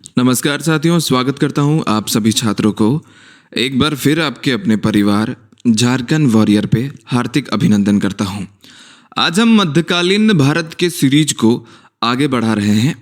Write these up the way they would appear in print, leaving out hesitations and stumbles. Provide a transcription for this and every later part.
नमस्कार साथियों, स्वागत करता हूं आप सभी छात्रों को एक बार फिर आपके अपने परिवार झारखंड वॉरियर पे हार्दिक अभिनंदन करता हूं। आज हम मध्यकालीन भारत के सीरीज को आगे बढ़ा रहे हैं।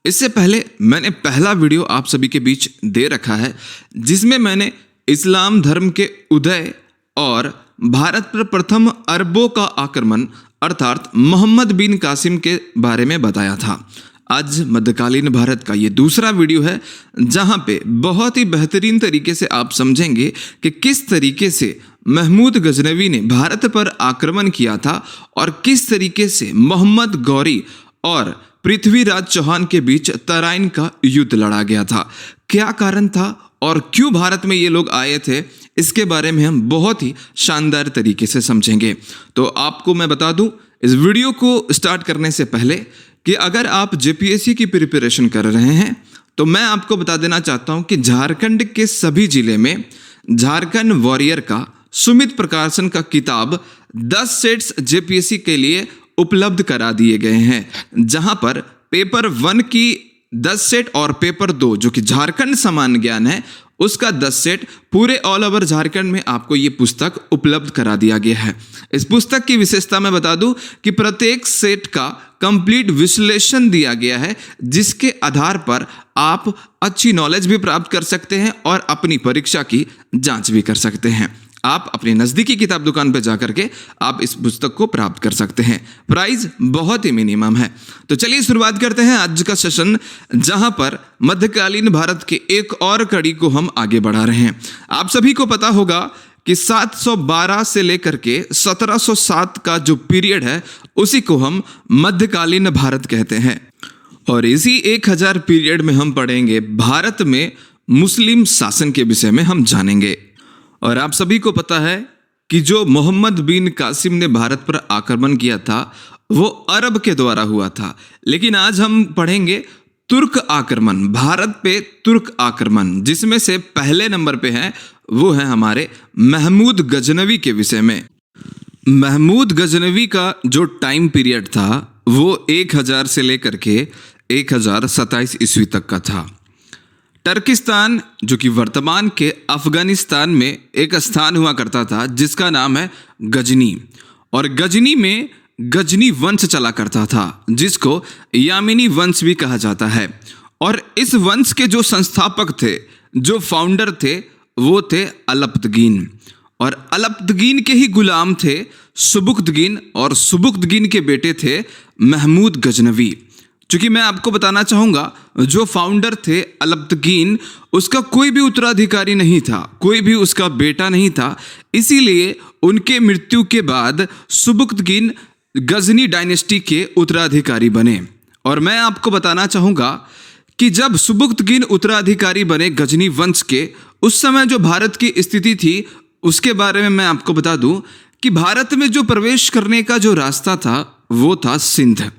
इससे पहले मैंने पहला वीडियो आप सभी के बीच दे रखा है जिसमें मैंने इस्लाम धर्म के उदय और भारत पर प्रथम अरबों का आक्रमण अर्थात मोहम्मद बिन कासिम के बारे में बताया था। आज मध्यकालीन भारत का ये दूसरा वीडियो है जहां पे बहुत ही बेहतरीन तरीके से आप समझेंगे कि किस तरीके से महमूद गजनवी ने भारत पर आक्रमण किया था और किस तरीके से मोहम्मद गौरी और पृथ्वीराज चौहान के बीच तराइन का युद्ध लड़ा गया था। क्या कारण था और क्यों भारत में ये लोग आए थे, इसके बारे में हम बहुत ही शानदार तरीके से समझेंगे। तो आपको मैं बता दूं इस वीडियो को स्टार्ट करने से पहले कि अगर आप जेपीएससी की प्रिपरेशन कर रहे हैं तो मैं आपको बता देना चाहता हूं कि झारखंड के सभी जिले में झारखंड वॉरियर का सुमित प्रकाशन का किताब 10 सेट्स जेपीएससी के लिए उपलब्ध करा दिए गए हैं, जहां पर पेपर 1 की 10 सेट और पेपर 2 जो कि झारखंड समान ज्ञान है उसका 10 सेट पूरे ऑल ओवर झारखंड में आपको ये पुस्तक उपलब्ध करा दिया गया है। इस पुस्तक की विशेषता मैं बता दूं कि प्रत्येक सेट का कंप्लीट विश्लेषण दिया गया है जिसके आधार पर आप अच्छी नॉलेज भी प्राप्त कर सकते हैं और अपनी परीक्षा की जांच भी कर सकते हैं। आप अपनी नज़दीकी किताब दुकान पर जाकर के आप इस पुस्तक को प्राप्त कर सकते हैं। प्राइस बहुत ही मिनिमम है। तो चलिए शुरुआत करते हैं आज का सेशन, जहां पर मध्यकालीन भारत के एक और कड़ी को हम आगे बढ़ा रहे हैं। आप सभी को पता होगा कि 712 से लेकर के 1707 का जो पीरियड है उसी को हम मध्यकालीन भारत कहते हैं। और इसी 1000 पीरियड में हम पढ़ेंगे भारत में मुस्लिम शासन के विषय में हम जानेंगे। और आप सभी को पता है कि जो मोहम्मद बिन कासिम ने भारत पर आक्रमण किया था वो अरब के द्वारा हुआ था, लेकिन आज हम पढ़ेंगे तुर्क आक्रमण, भारत पे तुर्क आक्रमण, जिसमें से पहले नंबर पे है वो है हमारे महमूद गजनवी के विषय में। महमूद गजनवी का जो टाइम पीरियड था वो 1000 से लेकर के 1027 ईस्वी तक का था। टर्किस्तान जो कि वर्तमान के अफगानिस्तान में एक स्थान हुआ करता था जिसका नाम है गजनी, और गजनी में गजनी वंश चला करता था जिसको यामिनी वंश भी कहा जाता है। और इस वंश के जो संस्थापक थे, जो फाउंडर थे, वो थे अलप्तगीन, और अलप्तगीन के ही गुलाम थे सुबुक्तगीन, और सुबुक्तगीन के बेटे थे महमूद गजनवी। चूंकि मैं आपको बताना चाहूँगा जो फाउंडर थे अलप्तगीन उसका कोई भी उत्तराधिकारी नहीं था, कोई भी उसका बेटा नहीं था, इसीलिए उनके मृत्यु के बाद सुबुक्तगीन गजनी डायनेस्टी के उत्तराधिकारी बने। और मैं आपको बताना चाहूँगा कि जब सुबुक्तगीन उत्तराधिकारी बने गजनी वंश के, उस समय जो भारत की स्थिति थी उसके बारे में मैं आपको बता दूं कि भारत में जो प्रवेश करने का जो रास्ता था वो था सिंध,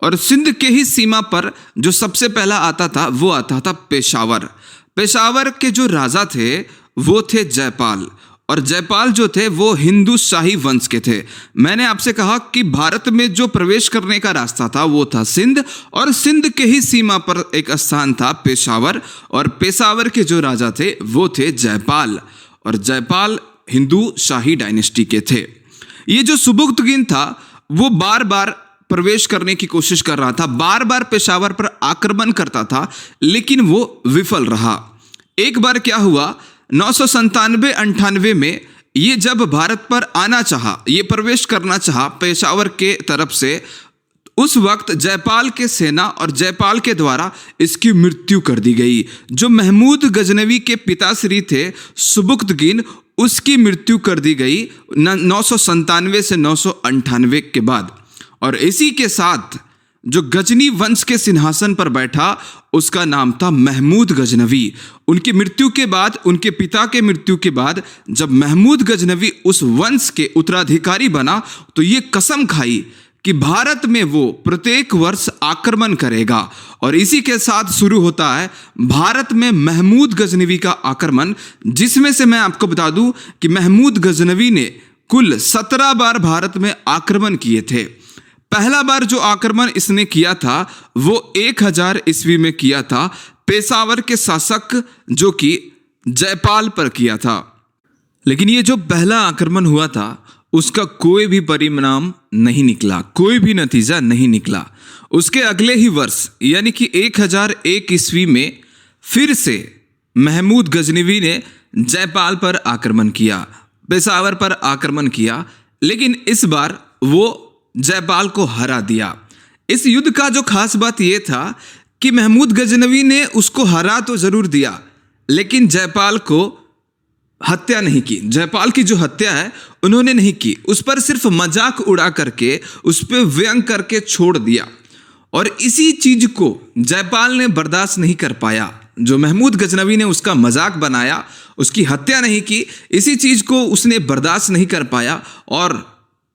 और सिंध के ही सीमा पर जो सबसे पहला आता था वो आता था पेशावर। पेशावर के जो राजा थे वो थे जयपाल, और जयपाल जो थे वो हिंदू शाही वंश के थे। मैंने आपसे कहा कि भारत में जो प्रवेश करने का रास्ता था वो था सिंध, और सिंध के ही सीमा पर एक स्थान था पेशावर, और पेशावर के जो राजा थे वो थे जयपाल, और जयपाल हिंदू शाही डायनेस्टी के थे। ये जो सुबुक्तगीन था वो बार बार प्रवेश करने की कोशिश कर रहा था, बार बार पेशावर पर आक्रमण करता था, लेकिन वो विफल रहा। एक बार क्या हुआ, 997-98 में ये जब भारत पर आना चाहा, ये प्रवेश करना चाहा पेशावर के तरफ से, उस वक्त जयपाल के सेना और जयपाल के द्वारा इसकी मृत्यु कर दी गई। जो महमूद गजनवी के पिताश्री थे सुबुक्तगीन, उसकी मृत्यु कर दी गई 997 से 998 के बाद। और इसी के साथ जो गजनी वंश के सिंहासन पर बैठा उसका नाम था महमूद गजनवी। उनकी मृत्यु के बाद, उनके पिता के मृत्यु के बाद जब महमूद गजनवी उस वंश के उत्तराधिकारी बना तो ये कसम खाई कि भारत में वो प्रत्येक वर्ष आक्रमण करेगा। और इसी के साथ शुरू होता है भारत में महमूद गजनवी का आक्रमण, जिसमें से मैं आपको बता दूं कि महमूद गजनवी ने कुल 17 बार भारत में आक्रमण किए थे। पहला बार जो आक्रमण इसने किया था वो 1000 ईस्वी में किया था। पेशावर के शासक जो कि जयपाल पर किया था। लेकिन ये जो पहला आक्रमण हुआ था उसका कोई भी परिणाम नहीं निकला, कोई भी नतीजा नहीं निकला। उसके अगले ही वर्ष यानी कि 1001 ईस्वी में फिर से महमूद गजनवी ने जयपाल पर आक्रमण किया, पेशावर पर आक्रमण किया, लेकिन इस बार वो जयपाल को हरा दिया। इस युद्ध का जो खास बात यह था कि महमूद गजनवी ने उसको हरा तो जरूर दिया, लेकिन जयपाल को हत्या नहीं की। जयपाल की जो हत्या है उन्होंने नहीं की, उस पर सिर्फ मजाक उड़ा करके, उस पर व्यंग करके छोड़ दिया। और इसी चीज को जयपाल ने बर्दाश्त नहीं कर पाया। जो महमूद गजनवी ने उसका मजाक बनाया, उसकी हत्या नहीं की, इसी चीज को उसने बर्दाश्त नहीं कर पाया और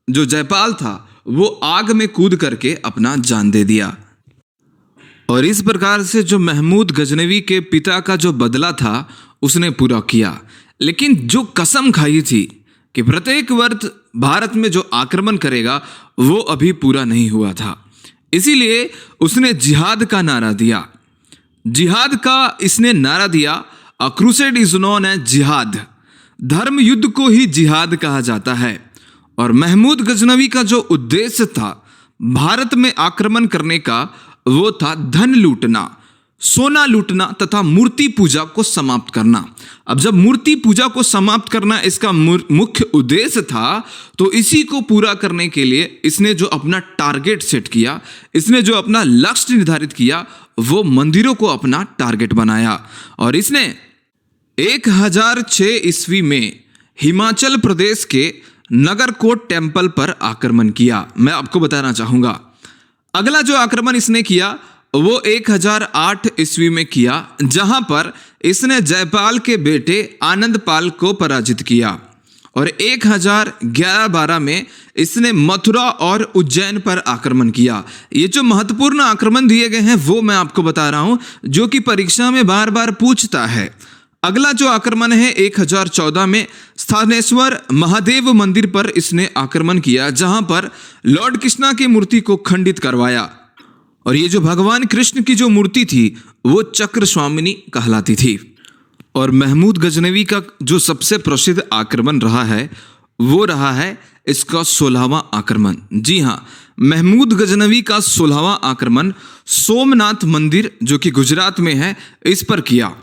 जो जयपाल था वो आग में कूद करके अपना जान दे दिया। और इस प्रकार से जो महमूद गजनवी के पिता का जो बदला था उसने पूरा किया। लेकिन जो कसम खाई थी कि प्रत्येक वर्ष भारत में जो आक्रमण करेगा वो अभी पूरा नहीं हुआ था। इसीलिए उसने जिहाद का नारा दिया। जिहाद का इसने नारा दिया, अ क्रूसेड इज नोन एज जिहाद। धर्म युद्ध को ही जिहाद कहा जाता है। और महमूद गजनवी का जो उद्देश्य था भारत में आक्रमण करने का वो था धन लूटना, सोना लूटना तथा मूर्ति पूजा को समाप्त करना। अब जब मूर्ति पूजा को समाप्त करना इसका मुख्य उद्देश्य था, तो इसी को पूरा करने के लिए इसने जो अपना टारगेट सेट किया, इसने जो अपना लक्ष्य निर्धारित किया, वो मंदिरों को अपना टारगेट बनाया। और इसने 1006 ईस्वी में हिमाचल प्रदेश के नगरकोट टेम्पल पर आक्रमण किया। मैं आपको बताना चाहूंगा, अगला जो आक्रमण इसने किया वो 1008 ईस्वी में किया, जहां पर इसने जयपाल के बेटे आनंदपाल को पराजित किया। और 1011-12 में इसने मथुरा और उज्जैन पर आक्रमण किया। ये जो महत्वपूर्ण आक्रमण दिए गए हैं वो मैं आपको बता रहा हूं, जो कि परीक्षा में बार बार पूछता है। अगला जो आक्रमण है 1014 में स्थानेश्वर महादेव मंदिर पर इसने आक्रमण किया, जहां पर लॉर्ड कृष्णा की मूर्ति को खंडित करवाया। और ये जो भगवान कृष्ण की जो मूर्ति थी वो चक्र स्वामिनी कहलाती थी। और महमूद गजनवी का जो सबसे प्रसिद्ध आक्रमण रहा है वो रहा है इसका 16वां आक्रमण। जी हाँ, महमूद गजनवी का 16वां आक्रमण सोमनाथ मंदिर जो कि गुजरात में है इस पर किया।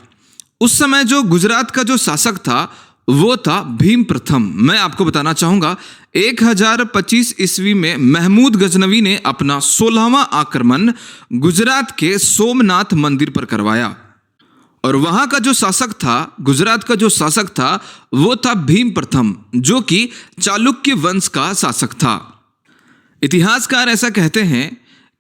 उस समय जो गुजरात का जो शासक था वो था भीम प्रथम। मैं आपको बताना चाहूंगा 1025 ईस्वी में महमूद गजनवी ने अपना 16वां आक्रमण गुजरात के सोमनाथ मंदिर पर करवाया। और वहां का जो शासक था, गुजरात का जो शासक था वो था भीम प्रथम, जो कि चालुक्य वंश का शासक था। इतिहासकार ऐसा कहते हैं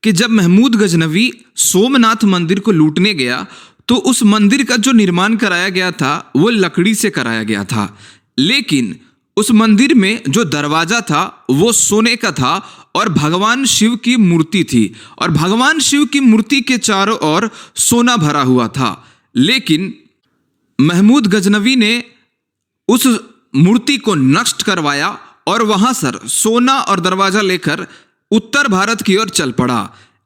कि जब महमूद गजनवी सोमनाथ मंदिर को लूटने गया तो उस मंदिर का जो निर्माण कराया गया था वो लकड़ी से कराया गया था, लेकिन उस मंदिर में जो दरवाजा था वो सोने का था और भगवान शिव की मूर्ति थी। और भगवान शिव की मूर्ति के चारों ओर सोना भरा हुआ था। लेकिन महमूद गजनवी ने उस मूर्ति को नष्ट करवाया और वहां से सोना और दरवाजा लेकर उत्तर भारत की ओर चल पड़ा।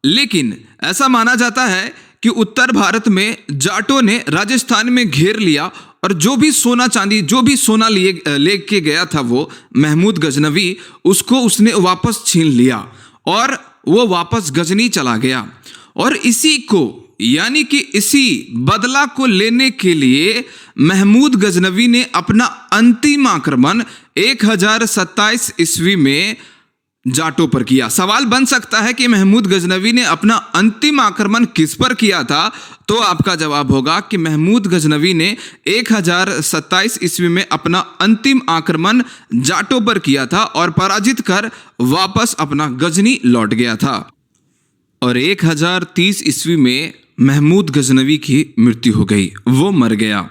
लेकिन ऐसा माना जाता है कि उत्तर भारत में जाटों ने राजस्थान में घेर लिया और जो भी सोना चांदी, जो भी सोना लेके गया था वो महमूद गजनवी, उसको उसने वापस छीन लिया और वो वापस गजनी चला गया। और इसी को यानी कि इसी बदला को लेने के लिए महमूद गजनवी ने अपना अंतिम आक्रमण 1027 ईस्वी में जाटों पर किया। सवाल बन सकता है कि महमूद गजनवी ने अपना अंतिम आक्रमण किस पर किया था, तो आपका जवाब होगा कि महमूद गजनवी ने 1027 ईस्वी में अपना अंतिम आक्रमण जाटों पर किया था और पराजित कर वापस अपना गजनी लौट गया था। और 1030 ईस्वी में महमूद गजनवी की मृत्यु हो गई, वो मर गया।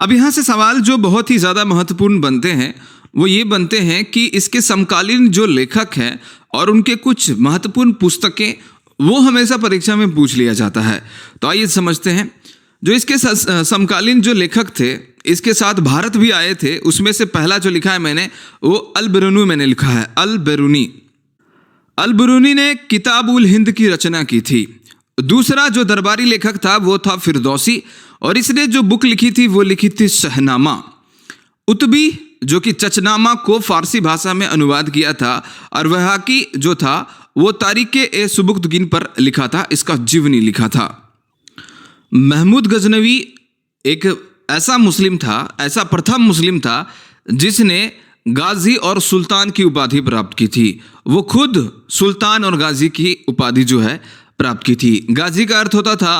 अब यहाँ से सवाल जो बहुत ही ज़्यादा महत्वपूर्ण बनते हैं वो ये बनते हैं कि इसके समकालीन जो लेखक हैं और उनके कुछ महत्वपूर्ण पुस्तकें वो हमेशा परीक्षा में पूछ लिया जाता है। तो आइए समझते हैं। जो इसके समकालीन जो लेखक थे, इसके साथ भारत भी आए थे, उसमें से पहला जो लिखा है मैंने वो अल-बिरूनी मैंने लिखा है। अल-बिरूनी ने किताब उल हिंद की रचना की थी। दूसरा जो दरबारी लेखक था वो था फिरदौसी, और इसने जो बुक लिखी थी वो लिखी थी शहनामा। उतबी जो कि चचनामा को फारसी भाषा में अनुवाद किया था, और वहाकी जो था वो तारीख़-ए-सुबुक्तगीन पर लिखा था, इसका जीवनी लिखा था। महमूद गजनवी एक ऐसा मुस्लिम था, ऐसा प्रथम मुस्लिम था जिसने गाजी और सुल्तान की उपाधि प्राप्त की थी। वो खुद सुल्तान और गाजी की उपाधि जो है प्राप्त की थी। गाजी का अर्थ होता था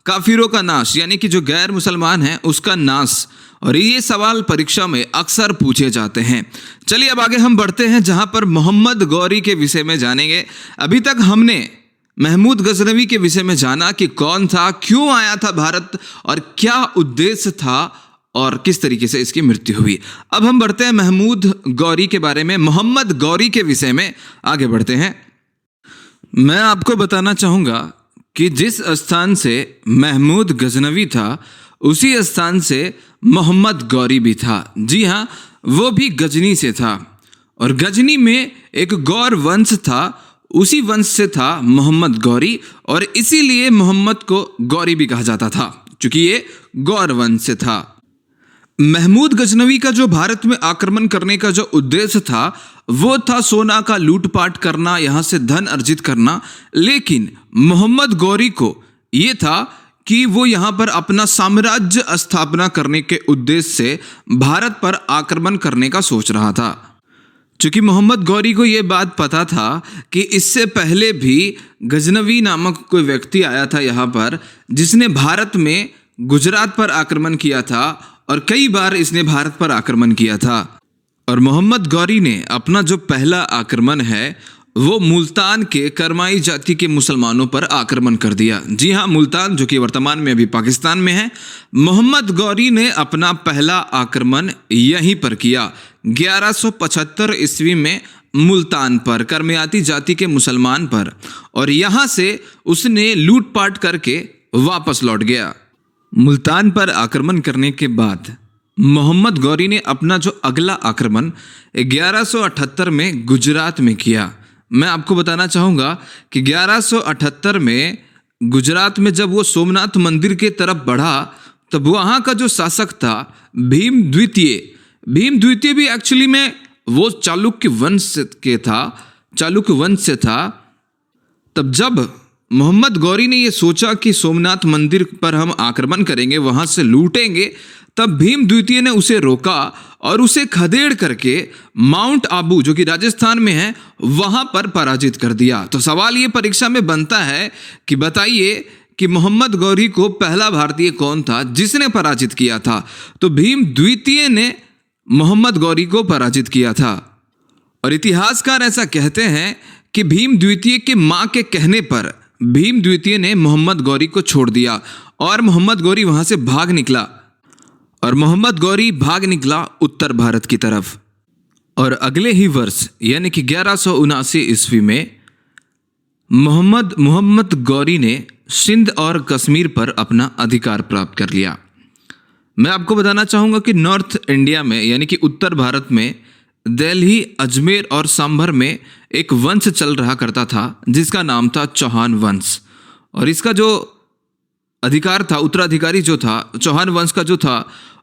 काफिरों का नाश, यानी कि जो गैर मुसलमान हैं उसका नाश, और ये सवाल परीक्षा में अक्सर पूछे जाते हैं। चलिए अब आगे हम बढ़ते हैं, जहां पर मोहम्मद गौरी के विषय में जानेंगे। अभी तक हमने महमूद गजनवी के विषय में जाना कि कौन था, क्यों आया था भारत, और क्या उद्देश्य था, और किस तरीके से इसकी मृत्यु हुई। अब हम बढ़ते हैं महमूद गौरी के बारे में, मोहम्मद गौरी के विषय में आगे बढ़ते हैं। मैं आपको बताना चाहूँगा कि जिस स्थान से महमूद गजनवी था उसी स्थान से मोहम्मद गौरी भी था। जी हाँ, वो भी गजनी से था, और गजनी में एक गौर वंश था, उसी वंश से था मोहम्मद गौरी, और इसीलिए मोहम्मद को गौरी भी कहा जाता था क्योंकि ये गौर वंश से था। महमूद गजनवी का जो भारत में आक्रमण करने का जो उद्देश्य था वो था सोना का लूटपाट करना, यहाँ से धन अर्जित करना। लेकिन मोहम्मद गौरी को ये था कि वो यहाँ पर अपना साम्राज्य स्थापना करने के उद्देश्य से भारत पर आक्रमण करने का सोच रहा था। चूंकि मोहम्मद गौरी को ये बात पता था कि इससे पहले भी गजनवी नामक कोई व्यक्ति आया था यहाँ पर, जिसने भारत में गुजरात पर आक्रमण किया था, और कई बार इसने भारत पर आक्रमण किया था। और मोहम्मद गौरी ने अपना जो पहला आक्रमण है वो मुल्तान के करमाई जाति के मुसलमानों पर आक्रमण कर दिया। जी हाँ, मुल्तान जो कि वर्तमान में अभी पाकिस्तान में है। मोहम्मद गौरी ने अपना पहला आक्रमण यहीं पर किया 1175 ईस्वी में मुल्तान पर, करमाई जाति के मुसलमान पर, और यहाँ से उसने लूटपाट करके वापस लौट गया। मुल्तान पर आक्रमण करने के बाद मोहम्मद गौरी ने अपना जो अगला आक्रमण 1178 में गुजरात में किया। मैं आपको बताना चाहूँगा कि 1178 में गुजरात में जब वो सोमनाथ मंदिर के तरफ बढ़ा तब वहाँ का जो शासक था भीम द्वितीय भी एक्चुअली में वो चालुक्य वंश से था। तब जब मोहम्मद गौरी ने ये सोचा कि सोमनाथ मंदिर पर हम आक्रमण करेंगे, वहाँ से लूटेंगे, तब भीम द्वितीय ने उसे रोका और उसे खदेड़ करके माउंट आबू जो कि राजस्थान में है वहाँ पर पराजित कर दिया। तो सवाल ये परीक्षा में बनता है कि बताइए कि मोहम्मद गौरी को पहला भारतीय कौन था जिसने पराजित किया था? तो भीम द्वितीय ने मोहम्मद गौरी को पराजित किया था। और इतिहासकार ऐसा कहते हैं कि भीम द्वितीय के माँ के कहने पर भीम द्वितीय ने मोहम्मद गौरी को छोड़ दिया और मोहम्मद गौरी वहां से भाग निकला, और मोहम्मद गौरी भाग निकला उत्तर भारत की तरफ। और अगले ही वर्ष यानी कि 1179 ईस्वी में मोहम्मद गौरी ने सिंध और कश्मीर पर अपना अधिकार प्राप्त कर लिया। मैं आपको बताना चाहूँगा कि नॉर्थ इंडिया में यानी कि उत्तर भारत में दिल्ली, अजमेर और सांभर में एक वंश चल रहा करता था जिसका नाम था चौहान वंश, और इसका जो अधिकार था, उत्तराधिकारी जो था चौहान वंश का जो था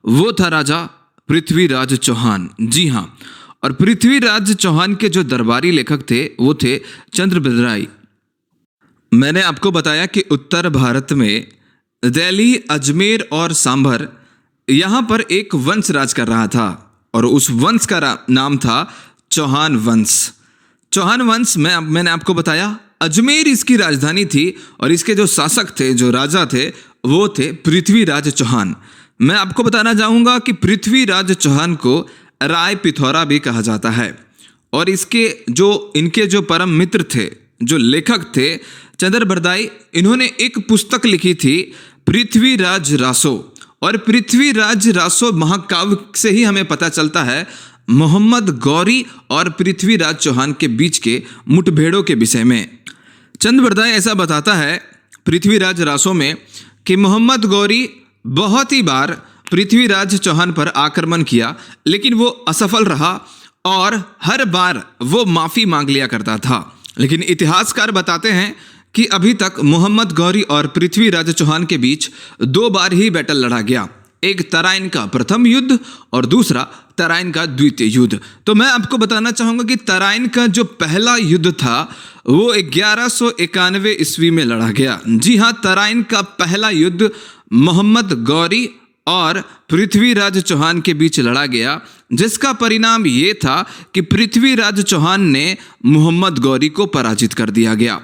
वो था राजा पृथ्वीराज चौहान। जी हाँ, और पृथ्वीराज चौहान के जो दरबारी लेखक थे वो थे चंद्रभद्राई। मैंने आपको बताया कि उत्तर भारत में दिल्ली, अजमेर और सांभर यहाँ पर एक वंश राज कर रहा था, और उस वंश का नाम था चौहान वंश। चौहान वंश में मैंने आपको बताया अजमेर इसकी राजधानी थी, और इसके जो शासक थे, जो राजा थे, वो थे पृथ्वीराज चौहान। मैं आपको बताना चाहूँगा कि पृथ्वीराज चौहान को राय पिथौरा भी कहा जाता है, और इनके जो परम मित्र थे, जो लेखक थे चंद्रभद्राई, इन्होंने एक पुस्तक लिखी थी पृथ्वीराज रासो, और पृथ्वीराज रासो महाकाव्य से ही हमें पता चलता है मोहम्मद गौरी और पृथ्वीराज चौहान के बीच के मुठभेड़ों के विषय में। चंद्रभद्राई ऐसा बताता है पृथ्वीराज रासो में कि मोहम्मद गौरी बहुत ही बार पृथ्वीराज चौहान पर आक्रमण किया, लेकिन वो असफल रहा और हर बार वो माफ़ी मांग लिया करता था। लेकिन इतिहासकार बताते हैं कि अभी तक मोहम्मद गौरी और पृथ्वीराज चौहान के बीच 2 बार ही बैटल लड़ा गया, एक तराइन का प्रथम युद्ध और दूसरा तराइन का द्वितीय युद्ध। तो मैं आपको बताना चाहूँगा कि तराइन का जो पहला युद्ध था वो 1191 ईस्वी में लड़ा गया। जी हाँ, तराइन का पहला युद्ध मोहम्मद गौरी और पृथ्वीराज चौहान के बीच लड़ा गया, जिसका परिणाम ये था कि पृथ्वीराज चौहान ने मोहम्मद गौरी को पराजित कर दिया गया।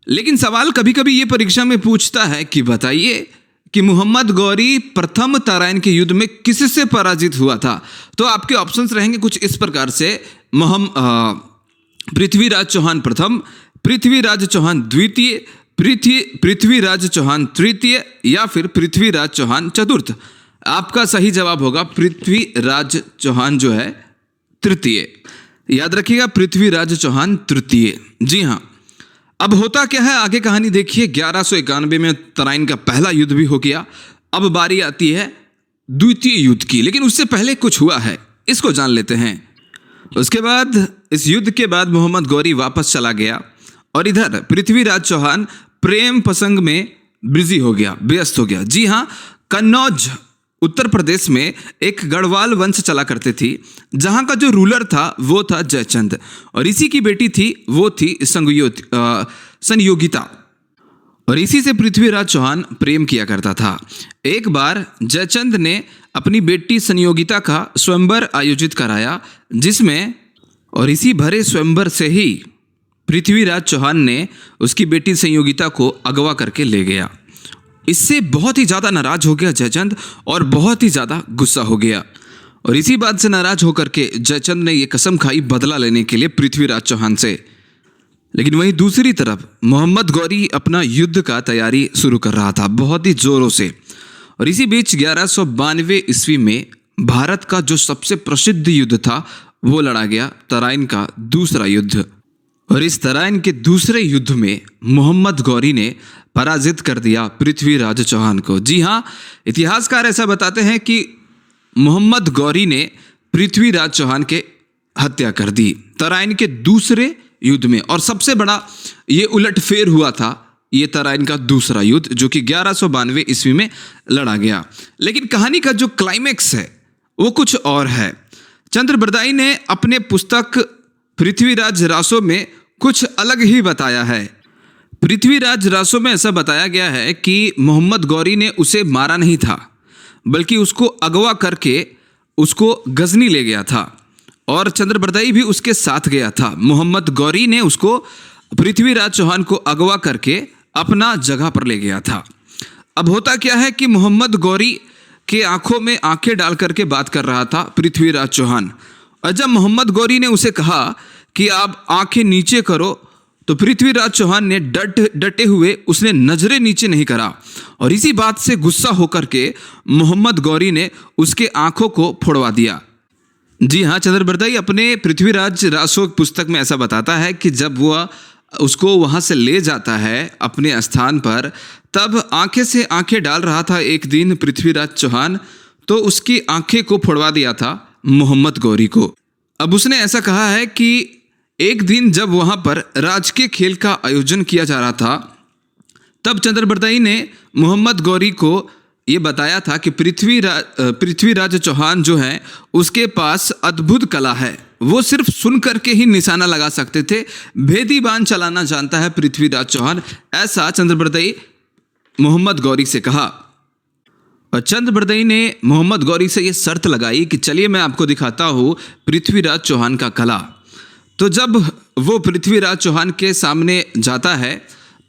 लेकिन सवाल कभी कभी ये परीक्षा में पूछता है कि बताइए कि मोहम्मद गौरी प्रथम तराइन के युद्ध में किससे पराजित हुआ था। तो आपके ऑप्शंस रहेंगे कुछ इस प्रकार से, पृथ्वीराज चौहान प्रथम, पृथ्वीराज चौहान द्वितीय, पृथ्वीराज चौहान तृतीय या फिर पृथ्वीराज चौहान चतुर्थ। आपका सही जवाब होगा पृथ्वीराज चौहान जो है तृतीय। याद रखिएगा, पृथ्वीराज चौहान तृतीय। जी हाँ, अब होता क्या है आगे कहानी देखिए। 1191 में तराइन का पहला युद्ध भी हो गया। अब बारी आती है द्वितीय युद्ध की, लेकिन उससे पहले कुछ हुआ है, इसको जान लेते हैं। उसके बाद इस युद्ध के बाद मोहम्मद गौरी वापस चला गया और इधर पृथ्वीराज चौहान प्रेम प्रसंग में बिजी हो गया, व्यस्त हो गया। जी हाँ, कन्नौज उत्तर प्रदेश में एक गढ़वाल वंश चला करते थी, जहाँ का जो रूलर था वो था जयचंद और इसी की बेटी थी वो थी संयोगिता, और इसी से पृथ्वीराज चौहान प्रेम किया करता था। एक बार जयचंद ने अपनी बेटी संयोगिता का स्वयंवर आयोजित कराया, जिसमें और इसी भरे स्वयंवर से ही पृथ्वीराज चौहान ने उसकी बेटी संयोगिता को अगवा करके ले गया। इससे बहुत ही ज़्यादा नाराज हो गया जयचंद और बहुत ही ज़्यादा गुस्सा हो गया, और इसी बात से नाराज होकर के जयचंद ने ये कसम खाई बदला लेने के लिए पृथ्वीराज चौहान से। लेकिन वहीं दूसरी तरफ मोहम्मद गौरी अपना युद्ध का तैयारी शुरू कर रहा था बहुत ही जोरों से, और इसी बीच 1192 ईस्वी में भारत का जो सबसे प्रसिद्ध युद्ध था वो लड़ा गया, तराइन का दूसरा युद्ध। और इस तराइन के दूसरे युद्ध में मोहम्मद गौरी ने पराजित कर दिया पृथ्वीराज चौहान को। जी हाँ, इतिहासकार ऐसा बताते हैं कि मोहम्मद गौरी ने पृथ्वीराज चौहान के हत्या कर दी तराइन के दूसरे युद्ध में, और सबसे बड़ा ये उलटफेर हुआ था ये तराइन का दूसरा युद्ध, जो कि 1192 ईस्वी में लड़ा गया। लेकिन कहानी का जो क्लाइमैक्स है वो कुछ और है। चंद्रबरदाई ने अपने पुस्तक पृथ्वीराज रासो में कुछ अलग ही बताया है। पृथ्वीराज रासो में ऐसा बताया गया है कि मोहम्मद गौरी ने उसे मारा नहीं था, बल्कि उसको अगवा करके उसको गजनी ले गया था, और चंद्रबरदाई भी उसके साथ गया था। मोहम्मद गौरी ने उसको पृथ्वीराज चौहान को अगवा करके अपना जगह पर ले गया था। अब होता क्या है कि मोहम्मद गौरी के आंखों में आंखें डाल करके बात कर रहा था पृथ्वीराज चौहान, और जब मोहम्मद गौरी ने उसे कहा कि आप आंखें नीचे करो, तो पृथ्वीराज चौहान ने डटे हुए उसने नजरें नीचे नहीं करा, और इसी बात से गुस्सा होकर के मोहम्मद गौरी ने उसके आंखों को फोड़वा दिया। जी हाँ, चंद्रबरदाई अपने पृथ्वीराज रासो पुस्तक में ऐसा बताता है कि जब वह उसको वहाँ से ले जाता है अपने स्थान पर, तब आंखें से आंखें डाल रहा था एक दिन पृथ्वीराज चौहान, तो उसकी आंखें को फोड़वा दिया था मोहम्मद गौरी को। अब उसने ऐसा कहा है कि एक दिन जब वहाँ पर राजकीय खेल का आयोजन किया जा रहा था, तब चंद्रबरदाई ने मोहम्मद गौरी को ये बताया था कि पृथ्वीराज चौहान जो है उसके पास अद्भुत कला है, वो सिर्फ सुन करके ही निशाना लगा सकते थे, भेदी बाण चलाना जानता है पृथ्वीराज चौहान, ऐसा चंद्रबरदाई मोहम्मद गौरी से कहा। और चंद्रबरदाई ने मोहम्मद गौरी से ये शर्त लगाई कि चलिए मैं आपको दिखाता हूँ पृथ्वीराज चौहान का कला। तो जब वो पृथ्वीराज चौहान के सामने जाता है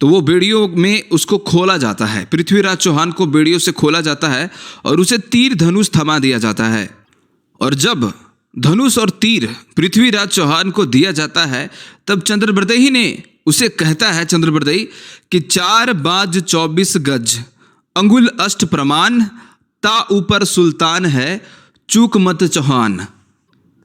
तो वो बेड़ियों में उसको खोला जाता है, पृथ्वीराज चौहान को बेड़ियों से खोला जाता है और उसे तीर धनुष थमा दिया जाता है। और जब धनुष और तीर पृथ्वीराज चौहान को दिया जाता है, तब चंद्रबरदाई ने उसे कहता है चंद्रबरदाई कि 4 बाज 24 गज अंगुल अष्ट प्रमाण ता ऊपर सुल्तान है चूक मत चौहान।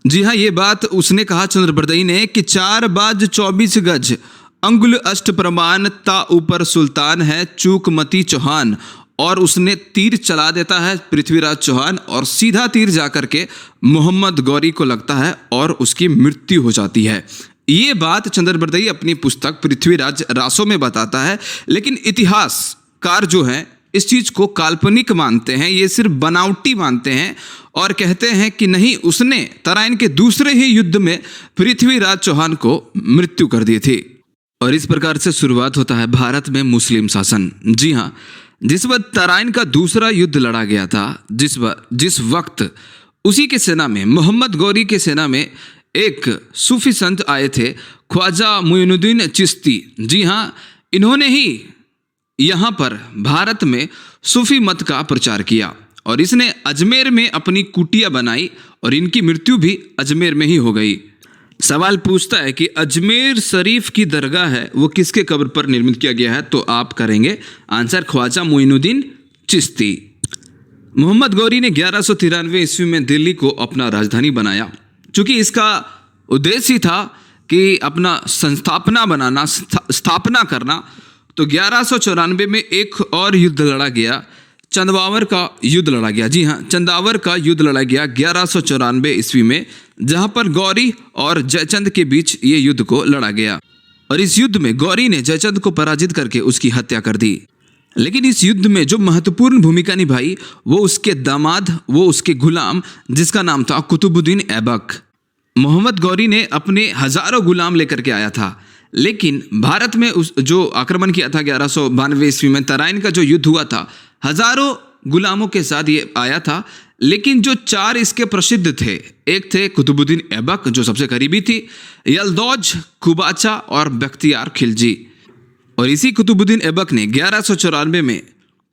जी हाँ, ये बात उसने कहा चंद्रबरदाई ने कि 4 बाज 24 गज अंगुल अष्ट प्रमाण ता ऊपर सुल्तान है चूक मती चौहान। और उसने तीर चला देता है पृथ्वीराज चौहान, और सीधा तीर जाकर के मोहम्मद गौरी को लगता है और उसकी मृत्यु हो जाती है। ये बात चंद्रबरदई अपनी पुस्तक पृथ्वीराज रासो में बताता है, लेकिन इतिहासकार जो हैं इस चीज़ को काल्पनिक मानते हैं, ये सिर्फ बनावटी मानते हैं और कहते हैं कि नहीं, उसने तराइन के दूसरे ही युद्ध में पृथ्वीराज चौहान को मृत्यु कर दी थी। और इस प्रकार से शुरुआत होता है भारत में मुस्लिम शासन। जी हाँ, जिस वक्त तराइन का दूसरा युद्ध लड़ा गया था, जिस वक्त उसी के सेना में, मोहम्मद गौरी के सेना में एक सूफी संत आए थे, ख्वाजा मुइनुद्दीन चिश्ती। जी हाँ, इन्होंने ही यहाँ पर भारत में सूफी मत का प्रचार किया और इसने अजमेर में अपनी कुटिया बनाई और इनकी मृत्यु भी अजमेर में ही हो गई। सवाल पूछता है कि अजमेर शरीफ की दरगाह है वो किसके कब्र पर निर्मित किया गया है, तो आप करेंगे आंसर ख्वाजा मुइनुद्दीन चिश्ती। मोहम्मद गौरी ने 1193 ईस्वी में दिल्ली को अपना राजधानी बनाया। चूंकि इसका उद्देश्य था कि अपना स्थापना करना, तो 1194 में एक और युद्ध लड़ा गया, चंदावर का युद्ध लड़ा गया। जी हाँ, चंदावर का युद्ध लड़ा गया 1194 ईस्वी में, जहाँ पर गौरी और जयचंद के बीच ये युद्ध को लड़ा गया। और इस युद्ध में गौरी ने जयचंद को पराजित करके उसकी हत्या कर दी। लेकिन इस युद्ध में जो महत्वपूर्ण भूमिका निभाई वो उसके दामाद, वो उसके गुलाम, जिसका नाम था कुतुबुद्दीन ऐबक। मोहम्मद गौरी ने अपने हजारों गुलाम लेकर के आया था, लेकिन भारत में जो आक्रमण किया था 1192 ईस्वी में, तराइन का जो युद्ध हुआ था, हजारों गुलामों के साथ ये आया था। लेकिन जो चार इसके प्रसिद्ध थे, एक थे कुतुबुद्दीन ऐबक जो सबसे करीबी थी, यलदौज, कुबाचा और बख्तियार खिलजी। और इसी कुतुबुद्दीन ऐबक ने 1194 में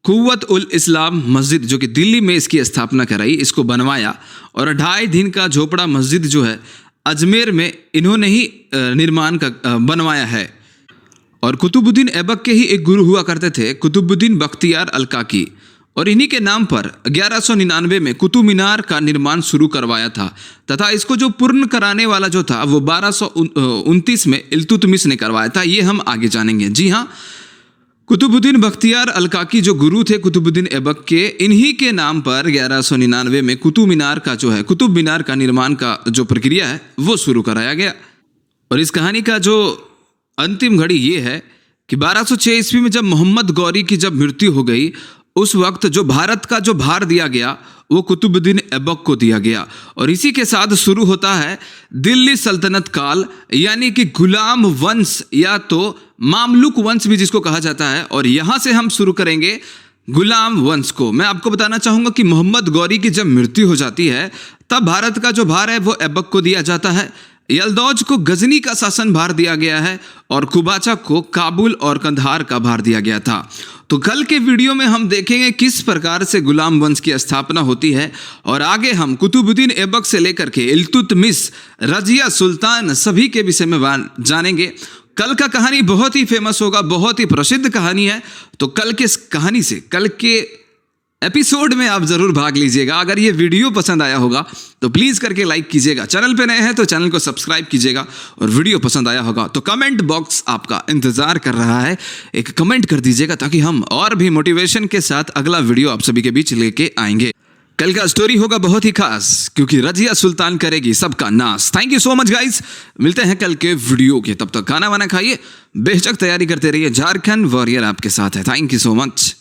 कुव्वत उल इस्लाम मस्जिद, जो कि दिल्ली में इसकी स्थापना कराई, इसको बनवाया और 2.5 दिन का झोपड़ा मस्जिद जो है अजमेर में इन्होंने ही निर्माण का बनवाया है। और कुतुबुद्दीन ऐबक के ही एक गुरु हुआ करते थे, कुतुबुद्दीन बख्तियार अल-काकी, और इन्हीं के नाम पर 1199 में कुतुब मीनार का निर्माण शुरू करवाया था तथा इसको जो पूर्ण कराने वाला जो था वो 1229 में इल्तुतमिश ने करवाया था। ये हम आगे जानेंगे। जी हाँ, कुतुबुद्दीन बख्तियार अल-काकी जो गुरु थे कुतुबुद्दीन ऐबक के, इन्हीं के नाम पर 1199 में कुतुब मीनार का जो है, कुतुब मीनार का निर्माण का जो प्रक्रिया है वो शुरू कराया गया। और इस कहानी का जो अंतिम घड़ी ये है कि 1206 ईस्वी में जब मोहम्मद गौरी की जब मृत्यु हो गई, उस वक्त जो भारत का जो भार दिया गया वो कुतुबुद्दीन ऐबक को दिया गया। और इसी के साथ शुरू होता है दिल्ली सल्तनत काल, यानी कि गुलाम वंश या तो मामलुक वंश भी जिसको कहा जाता है। और यहाँ से हम शुरू करेंगे गुलाम वंश को। मैं आपको बताना चाहूँगा कि मोहम्मद गौरी की जब मृत्यु हो जाती है तब भारत का जो भार है वो ऐबक को दिया जाता है, यलदौज को गजनी का शासन भार दिया गया है और कुबाचा को काबुल और कंधार का भार दिया गया था। तो कल के वीडियो में हम देखेंगे किस प्रकार से गुलाम वंश की स्थापना होती है और आगे हम कुतुबुद्दीन ऐबक से लेकर के इल्तुतमिश, रजिया सुल्तान सभी के विषय में जानेंगे। कल का कहानी बहुत ही फेमस होगा, बहुत ही प्रसिद्ध कहानी है। तो कल के इस कहानी से, कल के एपिसोड में आप जरूर भाग लीजिएगा। अगर ये वीडियो पसंद आया होगा तो प्लीज़ करके लाइक कीजिएगा, चैनल पे नए हैं तो चैनल को सब्सक्राइब कीजिएगा, और वीडियो पसंद आया होगा तो कमेंट बॉक्स आपका इंतजार कर रहा है, एक कमेंट कर दीजिएगा ताकि हम और भी मोटिवेशन के साथ अगला वीडियो आप सभी के बीच लेके आएंगे। कल का स्टोरी होगा बहुत ही खास, क्योंकि रजिया सुल्तान करेगी सबका नाश। Thank you so much guys, मिलते हैं कल के वीडियो के। तब तक खाना वाना खाइए, बेशक तैयारी करते रहिए। झारखंड वॉरियर आपके साथ है। Thank you so much.